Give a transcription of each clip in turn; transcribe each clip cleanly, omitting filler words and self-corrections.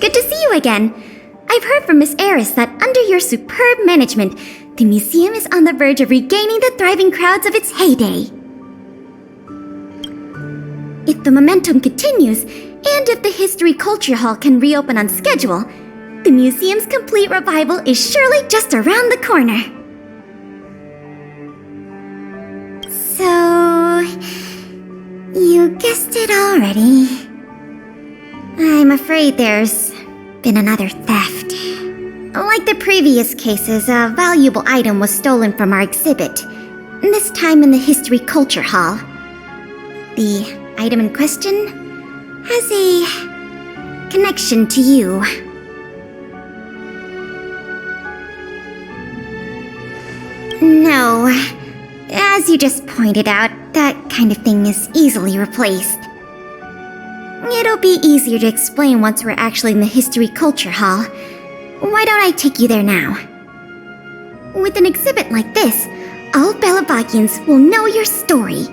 Good to see you again. I've heard from Miss Eris that under your superb management, the museum is on the verge of regaining the thriving crowds of its heyday. If the momentum continues, and if the History Culture Hall can reopen on schedule, the museum's complete revival is surely just around the corner. So, you guessed it already. I'm afraid there's been another theft. Like the previous cases, a valuable item was stolen from our exhibit, this time in the History Culture Hall. The item in question has a connection to you. No, as you just pointed out, that kind of thing is easily replaced. It'll be easier to explain once we're actually in the History Culture Hall. Why don't I take you there now? With an exhibit like this, all Belabagians will know your story.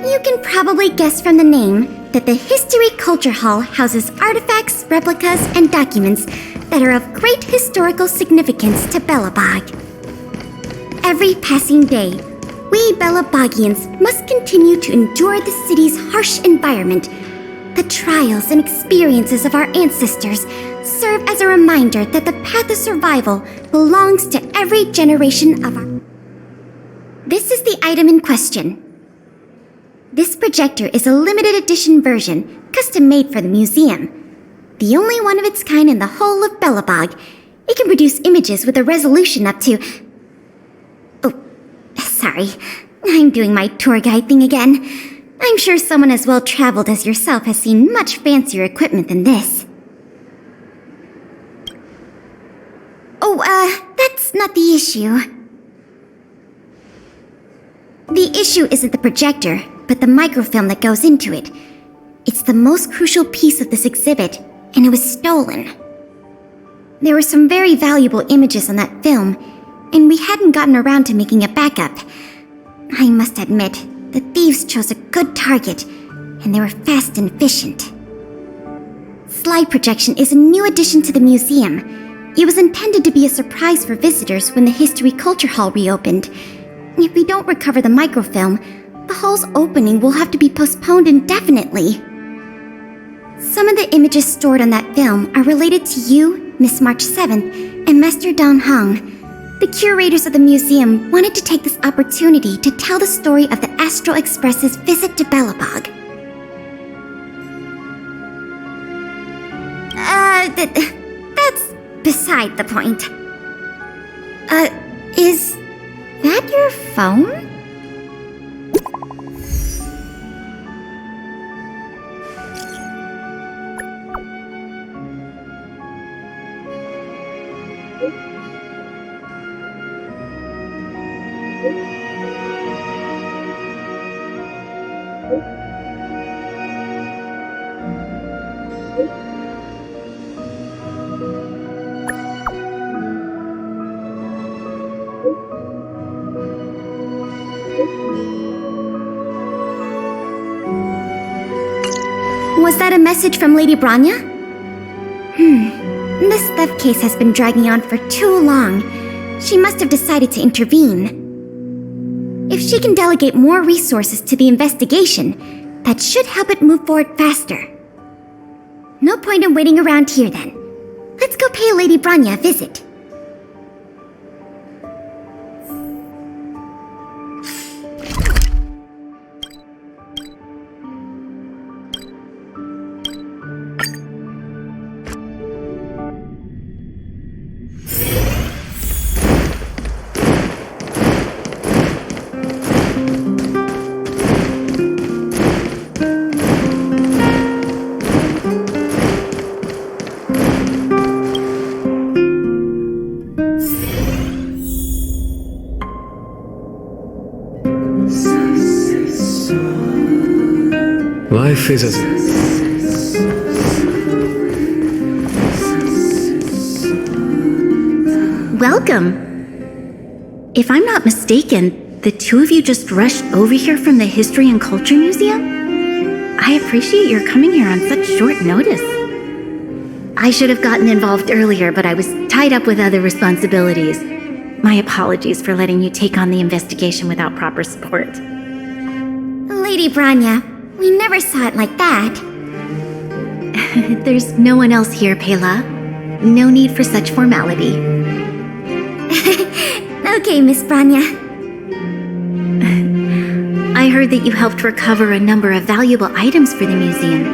You can probably guess from the name that the History Culture Hall houses artifacts, replicas, and documents that are of great historical significance to Belobog. Every passing day, we Belabagians must continue to endure the city's harsh environment. The trials and experiences of our ancestors serve as a reminder that the path of survival belongs to every generation of our... This is the item in question. This projector is a limited edition version, custom made for the museum. The only one of its kind in the whole of Belobog. It can produce images with a resolution up to... Oh, sorry. I'm doing my tour guide thing again. I'm sure someone as well-traveled as yourself has seen much fancier equipment than this. Oh, that's not the issue. The issue isn't the projector, but the microfilm that goes into it. It's the most crucial piece of this exhibit, and it was stolen. There were some very valuable images on that film, and we hadn't gotten around to making a backup. I must admit, the thieves chose a good target, and they were fast and efficient. Slide projection is a new addition to the museum. It was intended to be a surprise for visitors when the History Culture Hall reopened. If we don't recover the microfilm, the hall's opening will have to be postponed indefinitely. Some of the images stored on that film are related to you, Miss March 7th, and Master Don Hong. The curators of the museum wanted to take this opportunity to tell the story of the Astral Express's visit to Belobog. That's beside the point. Is that your phone? Was that a message from Lady Branya? This theft case has been dragging on for too long. She must have decided to intervene. If she can delegate more resources to the investigation, that should help it move forward faster. No point in waiting around here then. Let's go pay Lady Branya a visit. Life is as... Welcome. If I'm not mistaken, the two of you just rushed over here from the History and Culture Museum? I appreciate your coming here on such short notice. I should have gotten involved earlier, but I was tied up with other responsibilities. My apologies for letting you take on the investigation without proper support. Lady Branya, we never saw it like that. There's no one else here, Pela. No need for such formality. Okay, Miss Branya. I heard that you helped recover a number of valuable items for the museum,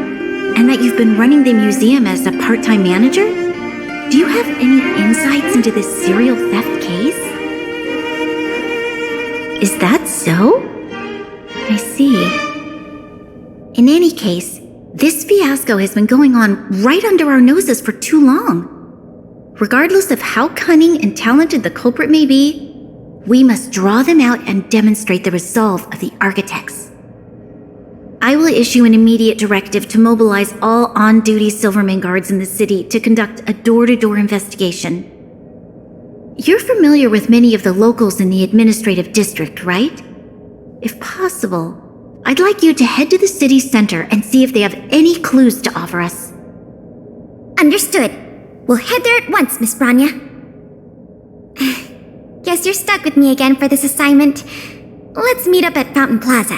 and that you've been running the museum as a part-time manager? Do you have any insights into this serial theft case? Is that so? I see. In any case, this fiasco has been going on right under our noses for too long. Regardless of how cunning and talented the culprit may be, we must draw them out and demonstrate the resolve of the architects. I will issue an immediate directive to mobilize all on-duty Silverman guards in the city to conduct a door-to-door investigation. You're familiar with many of the locals in the administrative district, right? If possible, I'd like you to head to the city center and see if they have any clues to offer us. Understood. We'll head there at once, Miss Branya. Guess you're stuck with me again for this assignment. Let's meet up at Fountain Plaza.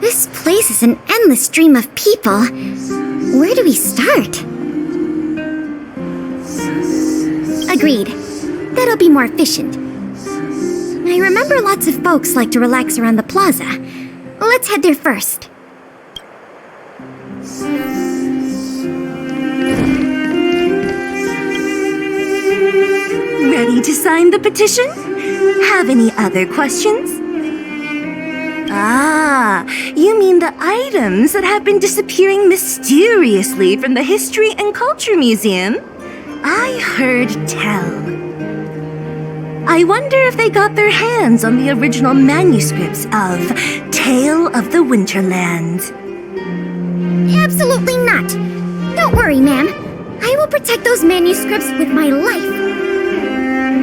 This place is an endless stream of people. Where do we start? Agreed. That'll be more efficient. I remember lots of folks like to relax around the plaza. Let's head there first. Ready to sign the petition? Have any other questions? Ah, you mean the items that have been disappearing mysteriously from the History and Culture Museum? I heard tell. I wonder if they got their hands on the original manuscripts of Tale of the Winterland. Absolutely not. Don't worry, ma'am. I will protect those manuscripts with my life.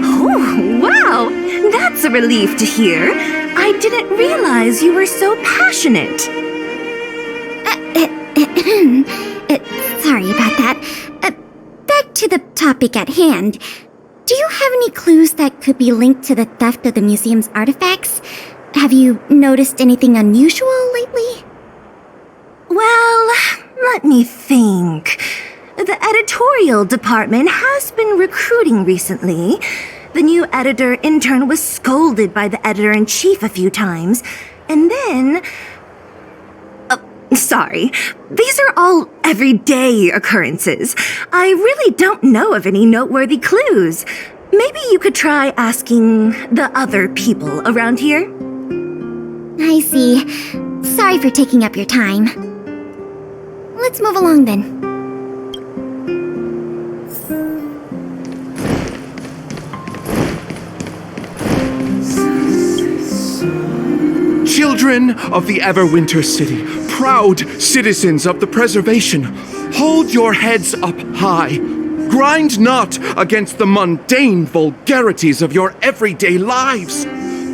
Oh, wow! That's a relief to hear. I didn't realize you were so passionate. Sorry about that. Back to the topic at hand. Do you have any clues that could be linked to the theft of the museum's artifacts? Have you noticed anything unusual lately? Well, let me think. The editorial department has been recruiting recently. The new editor-intern was scolded by the editor-in-chief a few times, and then... sorry, these are all everyday occurrences. I really don't know of any noteworthy clues. Maybe you could try asking the other people around here? I see. Sorry for taking up your time. Let's move along then. Children of the Everwinter City, proud citizens of the preservation, hold your heads up high. Grind not against the mundane vulgarities of your everyday lives.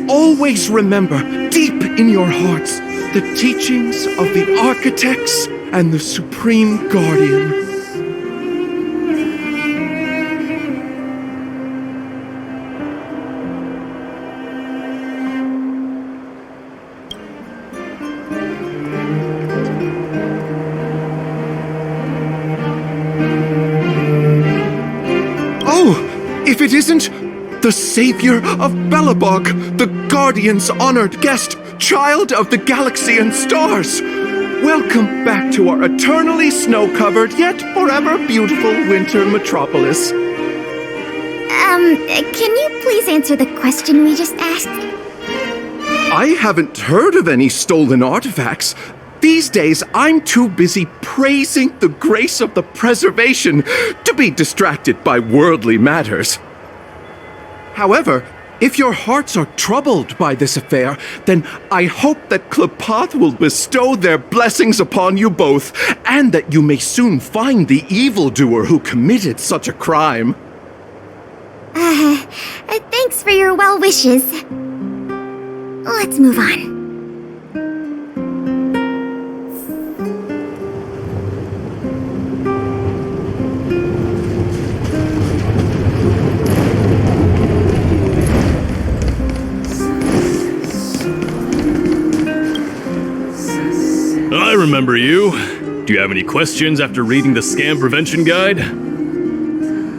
Always remember, deep in your hearts, the teachings of the architects and the Supreme Guardian. If it isn't the savior of Belobog, the Guardian's honored guest, child of the galaxy and stars. Welcome back to our eternally snow-covered yet forever beautiful winter metropolis. Can you please answer the question we just asked? I haven't heard of any stolen artifacts. These days, I'm too busy praising the grace of the preservation to be distracted by worldly matters. However, If your hearts are troubled by this affair, then I hope that Klepoth will bestow their blessings upon you both, and that you may soon find the evildoer who committed such a crime. Thanks for your well wishes. Let's move on. I remember you. Do you have any questions after reading the Scam Prevention Guide?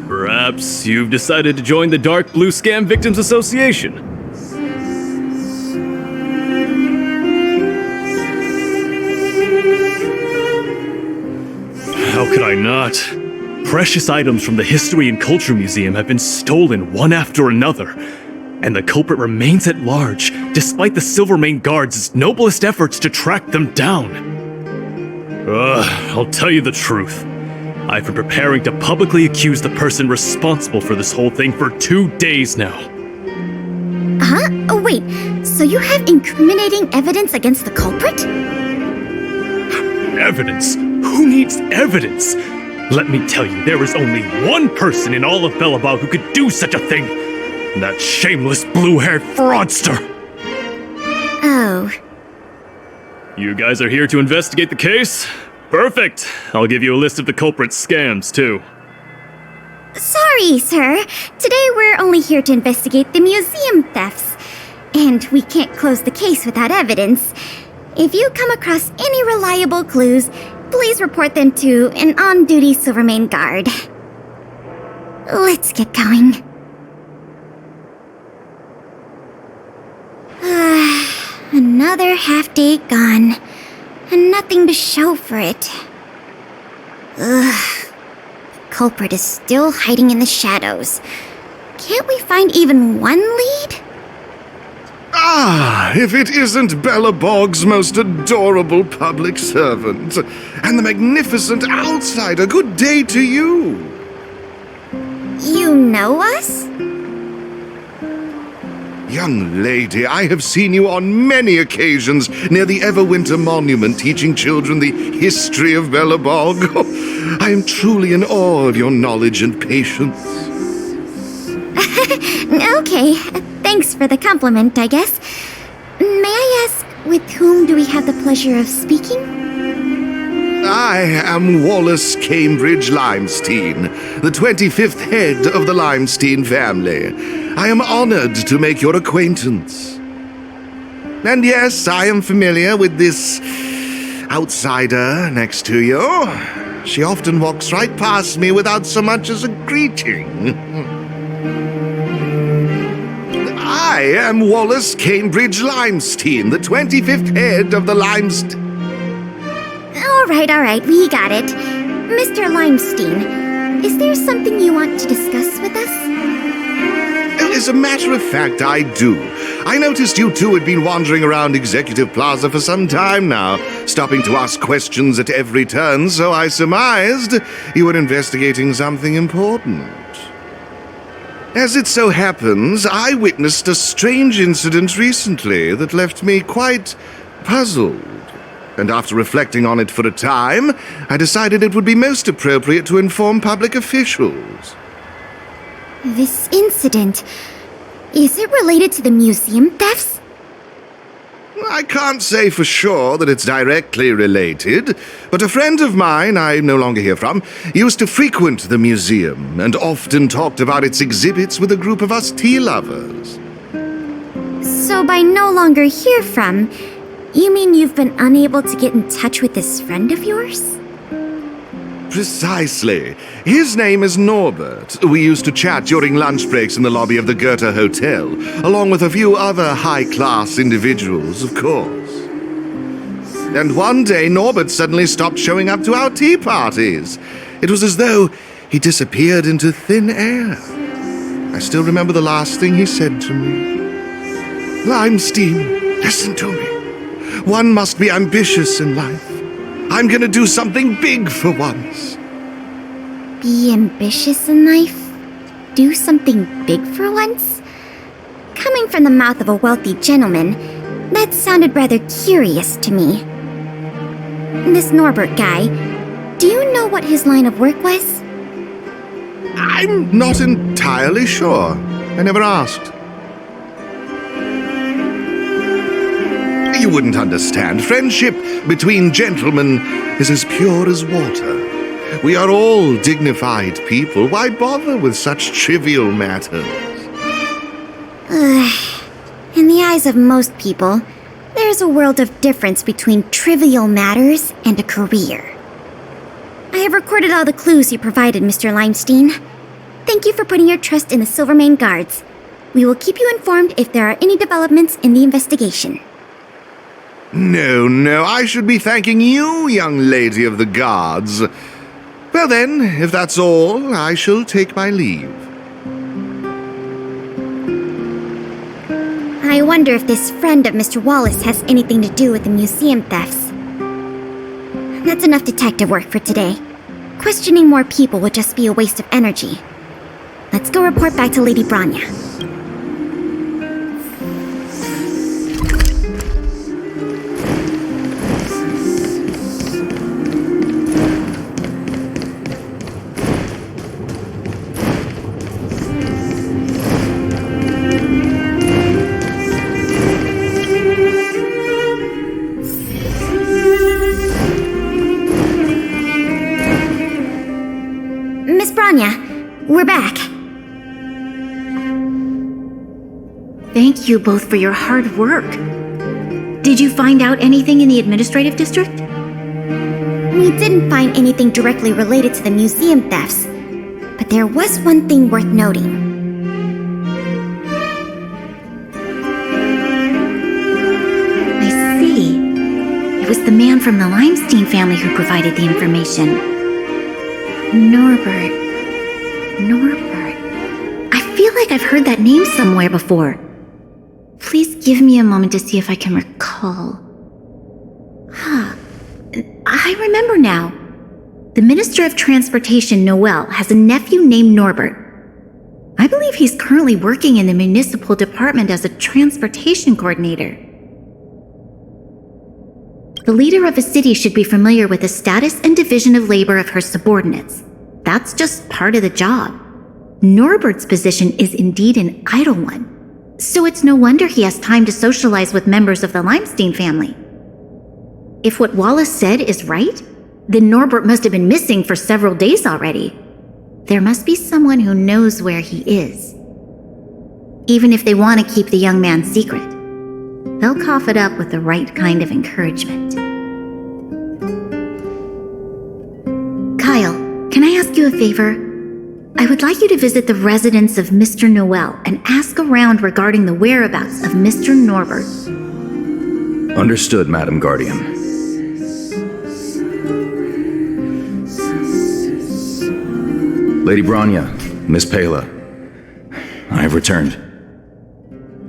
Perhaps you've decided to join the Dark Blue Scam Victims Association. How could I not? Precious items from the History and Culture Museum have been stolen one after another, and the culprit remains at large, despite the Silvermane Guards' noblest efforts to track them down. I'll tell you the truth. I've been preparing to publicly accuse the person responsible for this whole thing for 2 days now. Huh? Oh, wait. So you have incriminating evidence against the culprit? Evidence? Who needs evidence? Let me tell you, there is only one person in all of Belobog who could do such a thing. That shameless blue-haired fraudster! Oh. You guys are here to investigate the case? Perfect! I'll give you a list of the culprit's scams, too. Sorry, sir. Today we're only here to investigate the museum thefts. And we can't close the case without evidence. If you come across any reliable clues, please report them to an on-duty Silvermane guard. Let's get going. Another half day gone, and nothing to show for it. Ugh. The culprit is still hiding in the shadows. Can't we find even one lead? Ah, if it isn't Belobog's most adorable public servant, and the magnificent outsider, good day to you. You know us? Young lady, I have seen you on many occasions near the Everwinter Monument teaching children the history of Belobog. I am truly in awe of your knowledge and patience. Okay, thanks for the compliment, I guess. May I ask, with whom do we have the pleasure of speaking? I am Wallace Cambridge Limestein, the 25th head of the Limestein family. I am honored to make your acquaintance. And yes, I am familiar with this outsider next to you. She often walks right past me without so much as a greeting. I am Wallace Cambridge Limestein, the 25th head of the Limestein... All right, we got it. Mr. Limestein, is there something you want to discuss with us? As a matter of fact, I do. I noticed you two had been wandering around Executive Plaza for some time now, stopping to ask questions at every turn, so I surmised you were investigating something important. As it so happens, I witnessed a strange incident recently that left me quite puzzled. And after reflecting on it for a time, I decided it would be most appropriate to inform public officials. This incident, is it related to the museum thefts? I can't say for sure that it's directly related, but a friend of mine I no longer hear from used to frequent the museum and often talked about its exhibits with a group of us tea lovers. So by no longer hear from, you mean you've been unable to get in touch with this friend of yours? Precisely. His name is Norbert. We used to chat during lunch breaks in the lobby of the Goethe Hotel, along with a few other high-class individuals, of course. And one day, Norbert suddenly stopped showing up to our tea parties. It was as though he disappeared into thin air. I still remember the last thing he said to me. Limestein, listen to me. One must be ambitious in life. I'm gonna do something big for once. Be ambitious in life? Do something big for once? coming from the mouth of a wealthy gentleman, that sounded rather curious to me. This Norbert guy, do you know what his line of work was? I'm not entirely sure. I never asked. You wouldn't understand. Friendship between gentlemen is as pure as water. We are all dignified people. Why bother with such trivial matters? In the eyes of most people, there's a world of difference between trivial matters and a career. I have recorded all the clues you provided, Mr. Limestein. Thank you for putting your trust in the Silvermane Guards. We will keep you informed if there are any developments in the investigation. No, I should be thanking you, young lady of the guards. Well then, if that's all, I shall take my leave. I wonder if this friend of Mr. Wallace has anything to do with the museum thefts. That's enough detective work for today. Questioning more people would just be a waste of energy. Let's go report back to Lady Branya. Miss Branya, we're back. Thank you both for your hard work. Did you find out anything in the administrative district? We didn't find anything directly related to the museum thefts, but there was one thing worth noting. I see. It was the man from the Limestein family who provided the information. Norbert. I feel like I've heard that name somewhere before. Please give me a moment to see if I can recall. I remember now. The Minister of Transportation, Noel, has a nephew named Norbert. I believe he's currently working in the municipal department as a transportation coordinator. The leader of a city should be familiar with the status and division of labor of her subordinates. That's just part of the job. Norbert's position is indeed an idle one, so it's no wonder he has time to socialize with members of the Limestein family. If what Wallace said is right, then Norbert must have been missing for several days already. There must be someone who knows where he is. Even if they want to keep the young man secret, they'll cough it up with the right kind of encouragement. Kyle, can I ask you a favor? I would like you to visit the residence of Mr. Noel and ask around regarding the whereabouts of Mr. Norbert. Understood, Madam Guardian. Lady Branya, Miss Pela, I have returned.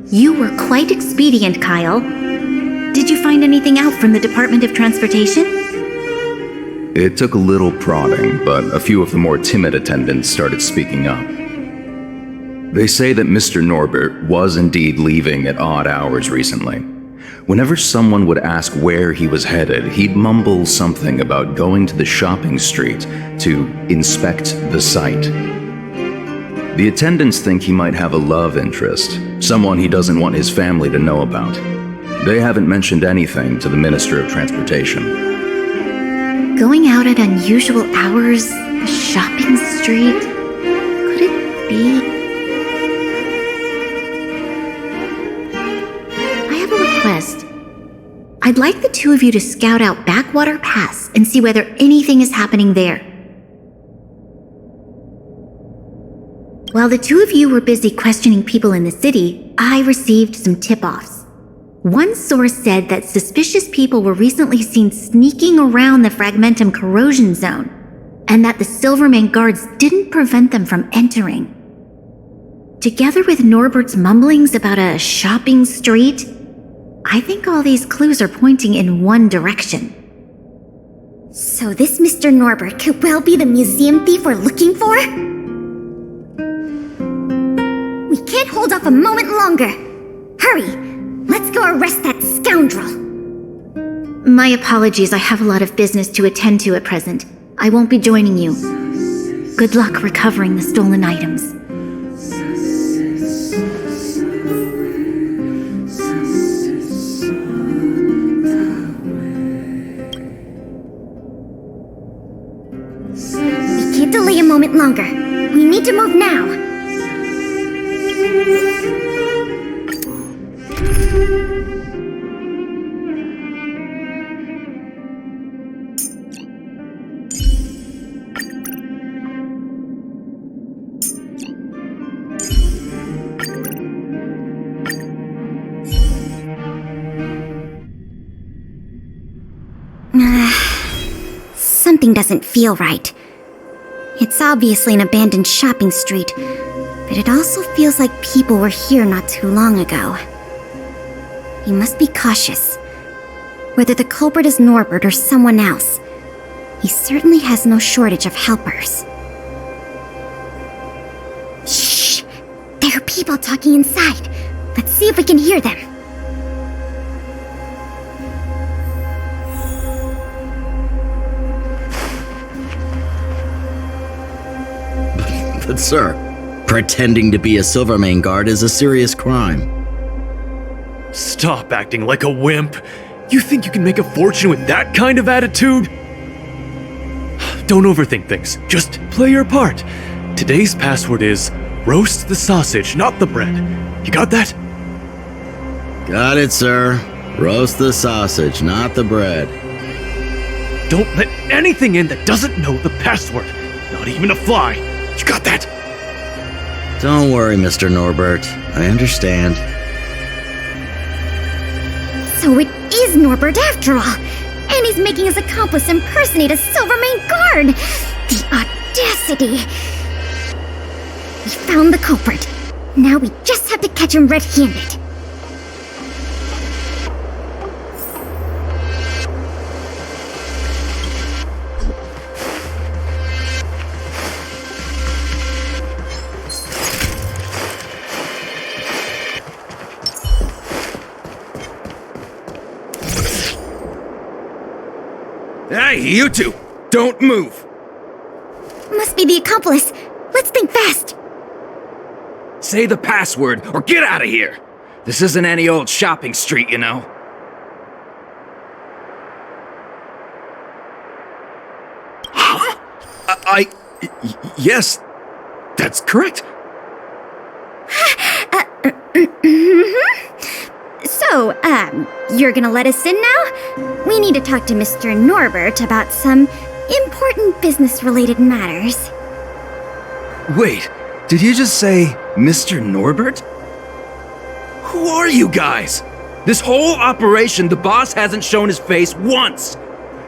You were quite expedient, Kyle. Did you find anything out from the Department of Transportation? It took a little prodding, but a few of the more timid attendants started speaking up. They say that Mr. Norbert was indeed leaving at odd hours recently. Whenever someone would ask where he was headed, he'd mumble something about going to the shopping street to inspect the site. The attendants think he might have a love interest, someone he doesn't want his family to know about. They haven't mentioned anything to the Minister of Transportation. Going out at unusual hours, a shopping street? Could it be? I have a request. I'd like the two of you to scout out Backwater Pass and see whether anything is happening there. While the two of you were busy questioning people in the city, I received some tip-offs. One source said that suspicious people were recently seen sneaking around the Fragmentum corrosion zone, and that the Silvermane guards didn't prevent them from entering. Together with Norbert's mumblings about a shopping street, I think all these clues are pointing in one direction. So this Mr. Norbert could well be the museum thief we're looking for? We can't hold off a moment longer. Hurry! Let's go arrest that scoundrel! My apologies, I have a lot of business to attend to at present. I won't be joining you. Good luck recovering the stolen items. We can't delay a moment longer. We need to move now. Something doesn't feel right. It's obviously an abandoned shopping street, but it also feels like people were here not too long ago. You must be cautious. Whether the culprit is Norbert or someone else, he certainly has no shortage of helpers. Shh! There are people talking inside. Let's see if we can hear them. But sir, pretending to be a Silvermane guard is a serious crime. Stop acting like a wimp. You think you can make a fortune with that kind of attitude? Don't overthink things. Just play your part. Today's password is roast the sausage, not the bread. You got that? Got it, sir. Roast the sausage, not the bread. Don't let anything in that doesn't know the password. Not even a fly. You got that? Don't worry, Mr. Norbert. I understand. So it is Norbert after all, and he's making his accomplice impersonate a Silvermane guard! The audacity! We found the culprit. Now we just have to catch him red-handed. Hey, you two! Don't move! Must be the accomplice. Let's think fast. Say the password or get out of here! This isn't any old shopping street, you know. Yes, that's correct. So, you're gonna let us in now? We need to talk to Mr. Norbert about some important business-related matters. Wait, did you just say Mr. Norbert? Who are you guys? This whole operation, the boss hasn't shown his face once.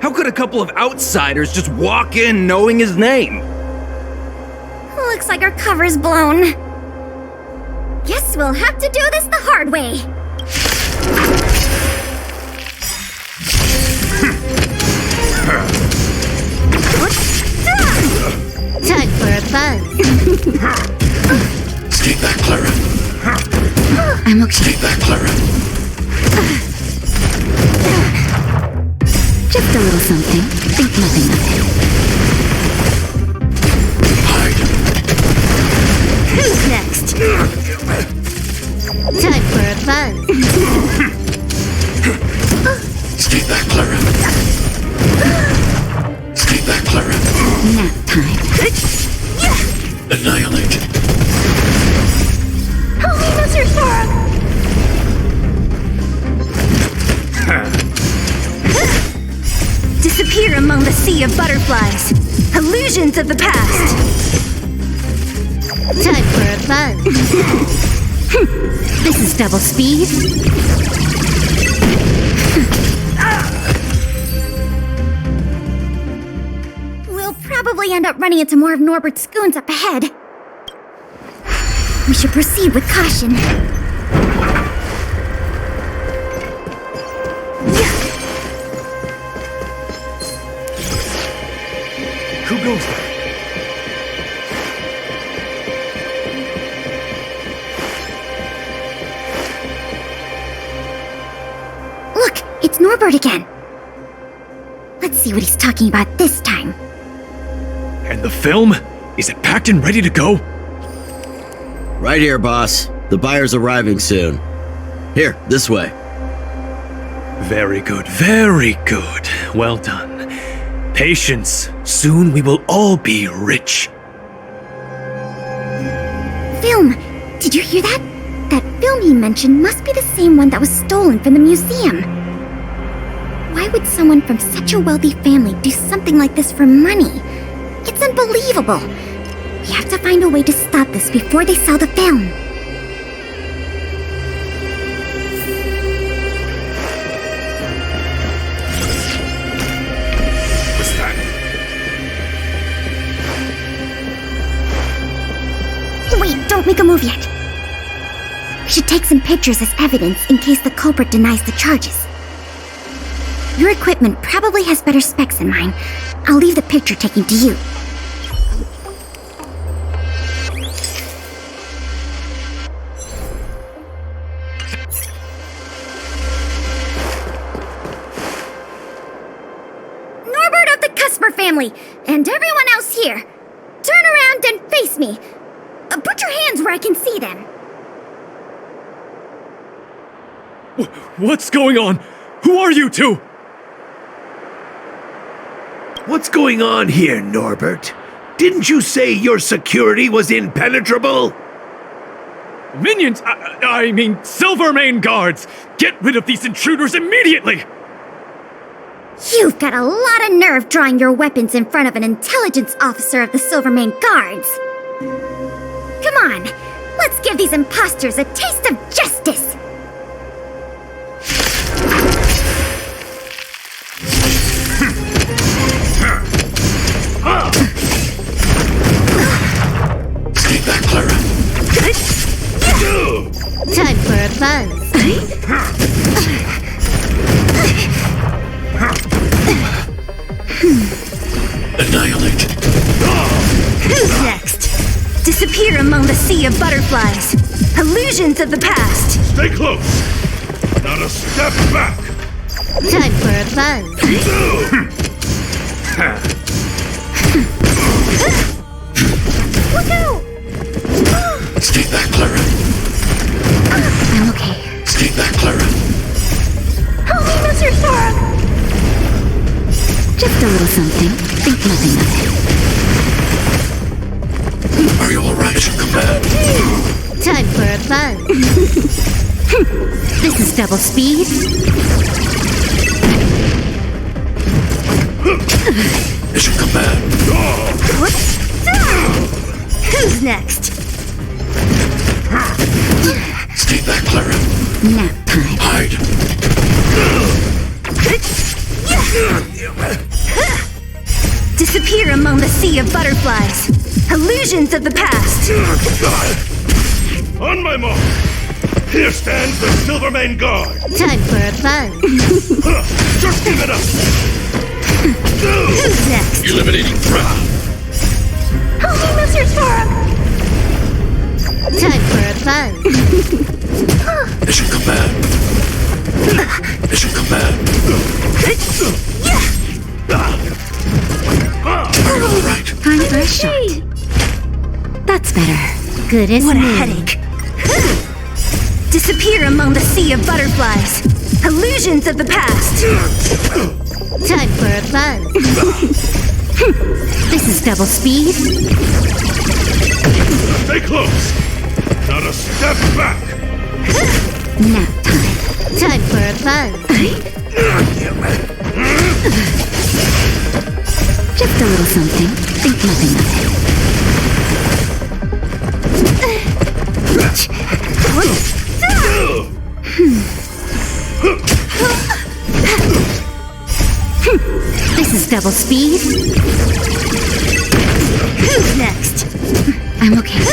How could a couple of outsiders just walk in knowing his name? Looks like our cover's blown. Guess we'll have to do this the hard way. Time for a buzz. Stay back, Clara. I'm okay. Stay back, Clara. Just a little something. Think nothing of it. Hide. Who's next? Time for a buzz. Stay back, Clara. Stay back, Clara. Nap time. Annihilate. Holiness, your sorrow. Disappear among the sea of butterflies. Illusions of the past. Time for a buzz. This is double speed. We'll probably end up running into more of Norbert's goons up ahead. We should proceed with caution. Who goes there? Norbert again. Let's see what he's talking about this time. And the film? Is it packed and ready to go? Right here, boss. The buyer's arriving soon. Here, this way. Very good, very good. Well done. Patience. Soon we will all be rich. Film! Did you hear that? That film he mentioned must be the same one that was stolen from the museum. Why would someone from such a wealthy family do something like this for money? It's unbelievable. We have to find a way to stop this before they sell the film. What's that? Wait, don't make a move yet. We should take some pictures as evidence in case the culprit denies the charges. Your equipment probably has better specs than mine. I'll leave the picture taking to you. Norbert of the Cusper family, and everyone else here, turn around and face me. Put your hands where I can see them. What's going on? Who are you two? What's going on here, Norbert? Didn't you say your security was impenetrable? Minions! I mean, Silvermane guards! Get rid of these intruders immediately! You've got a lot of nerve drawing your weapons in front of an intelligence officer of the Silvermane Guards. Come on, let's give these imposters a taste of justice! Stay back, Clara. Time for a buzz. Annihilate. Who's next? Disappear among the sea of butterflies. Illusions of the past. Stay close. Not a step back. Time for a buzz. Look out! Stay back, Clara. I'm okay. Stay back, Clara. Help me, Mr. Sorok! Just a little something. Think nothing of it. Are you alright? Come back. Time for a buzz. This is double speed. Mission command. Who's next? Stay back, Clara. Nap time. Hide. Disappear among the sea of butterflies. Illusions of the past. On my mark. Here stands the Silvermane Guard. Time for a buzz. Just give it up. Who's next? Eliminating threat. Help me, Mr. Sorok! Time for a buzz. Mission command. Mission command. Are you alright? Time for a shot. That's better. Good as What a new. headache. Disappear among the sea of butterflies. Illusions of the past. Time for a buzz. This is double speed. Stay close. Not a step back. Nap time. Time for a buzz. Just a little something. Think nothing of it. This is double speed. Who's next? I'm okay.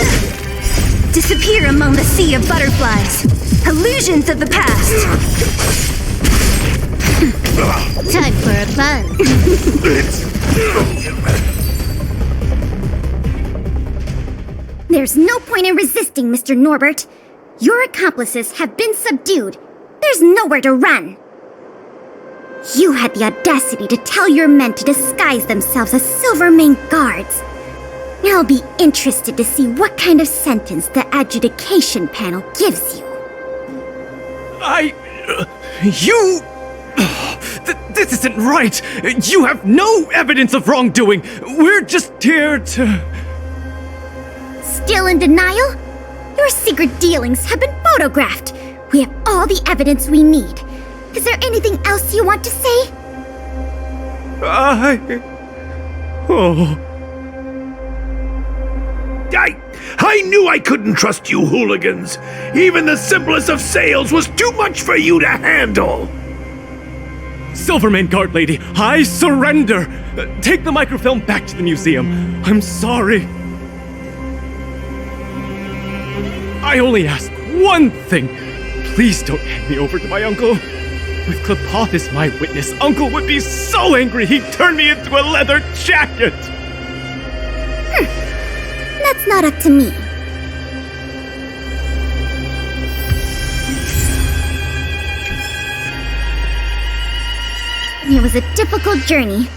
Disappear among the sea of butterflies. Illusions of the past. Time for a buzz. There's no point in resisting, Mr. Norbert. Your accomplices have been subdued. There's nowhere to run. You had the audacity to tell your men to disguise themselves as Silvermane guards. I'll be interested to see what kind of sentence the adjudication panel gives you. This isn't right! You have no evidence of wrongdoing! We're just here to... Still in denial? Your secret dealings have been photographed. We have all the evidence we need. Is there anything else you want to say? I knew I couldn't trust you hooligans. Even the simplest of sales was too much for you to handle. Silvermane Guard Lady, I surrender! Take the microfilm back to the museum. I'm sorry. I only ask one thing. Please don't hand me over to my uncle. With Klepoth as my witness, Uncle would be so angry he'd turn me into a leather jacket! That's not up to me. It was a difficult journey,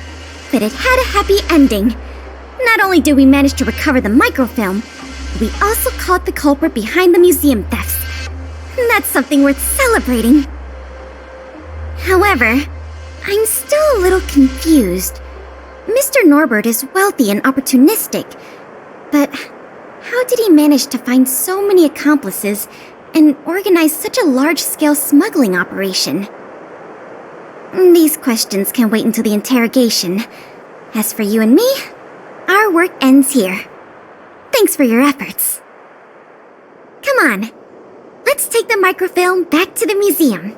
but it had a happy ending. Not only did we manage to recover the microfilm, we also caught the culprit behind the museum thefts. That's something worth celebrating. However, I'm still a little confused. Mr. Norbert is wealthy and opportunistic, but how did he manage to find so many accomplices and organize such a large-scale smuggling operation? These questions can wait until the interrogation. As for you and me, our work ends here. Thanks for your efforts. Come on, let's take the microfilm back to the museum.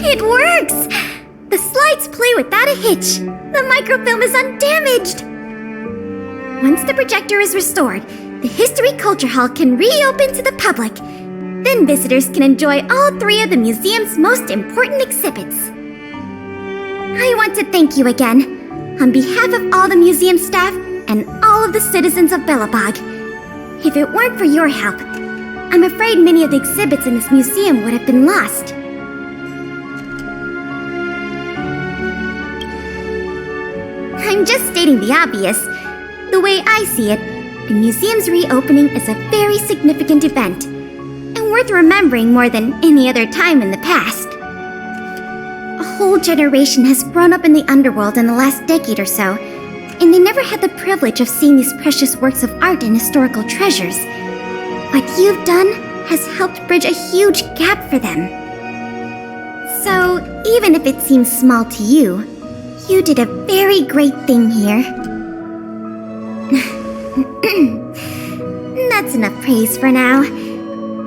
It works! The slides play without a hitch. The microfilm is undamaged. Once the projector is restored, the History Culture Hall can reopen to the public. Then visitors can enjoy all three of the museum's most important exhibits. I want to thank you again, on behalf of all the museum staff and all of the citizens of Belobog. If it weren't for your help, I'm afraid many of the exhibits in this museum would have been lost. I'm just stating the obvious. The way I see it, the museum's reopening is a very significant event, and worth remembering more than any other time in the past. A whole generation has grown up in the underworld in the last decade or so, and they never had the privilege of seeing these precious works of art and historical treasures. What you've done has helped bridge a huge gap for them. So, even if it seems small to you, you did a very great thing here. That's enough praise for now.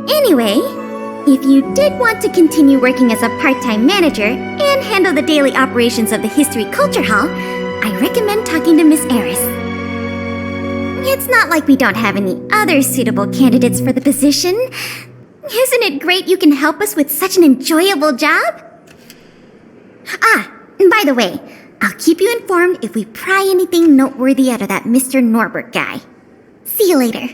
Anyway, if you did want to continue working as a part-time manager and handle the daily operations of the History Culture Hall, I recommend talking to Miss Eris. It's not like we don't have any other suitable candidates for the position. Isn't it great you can help us with such an enjoyable job? By the way, I'll keep you informed if we pry anything noteworthy out of that Mr. Norbert guy. See you later.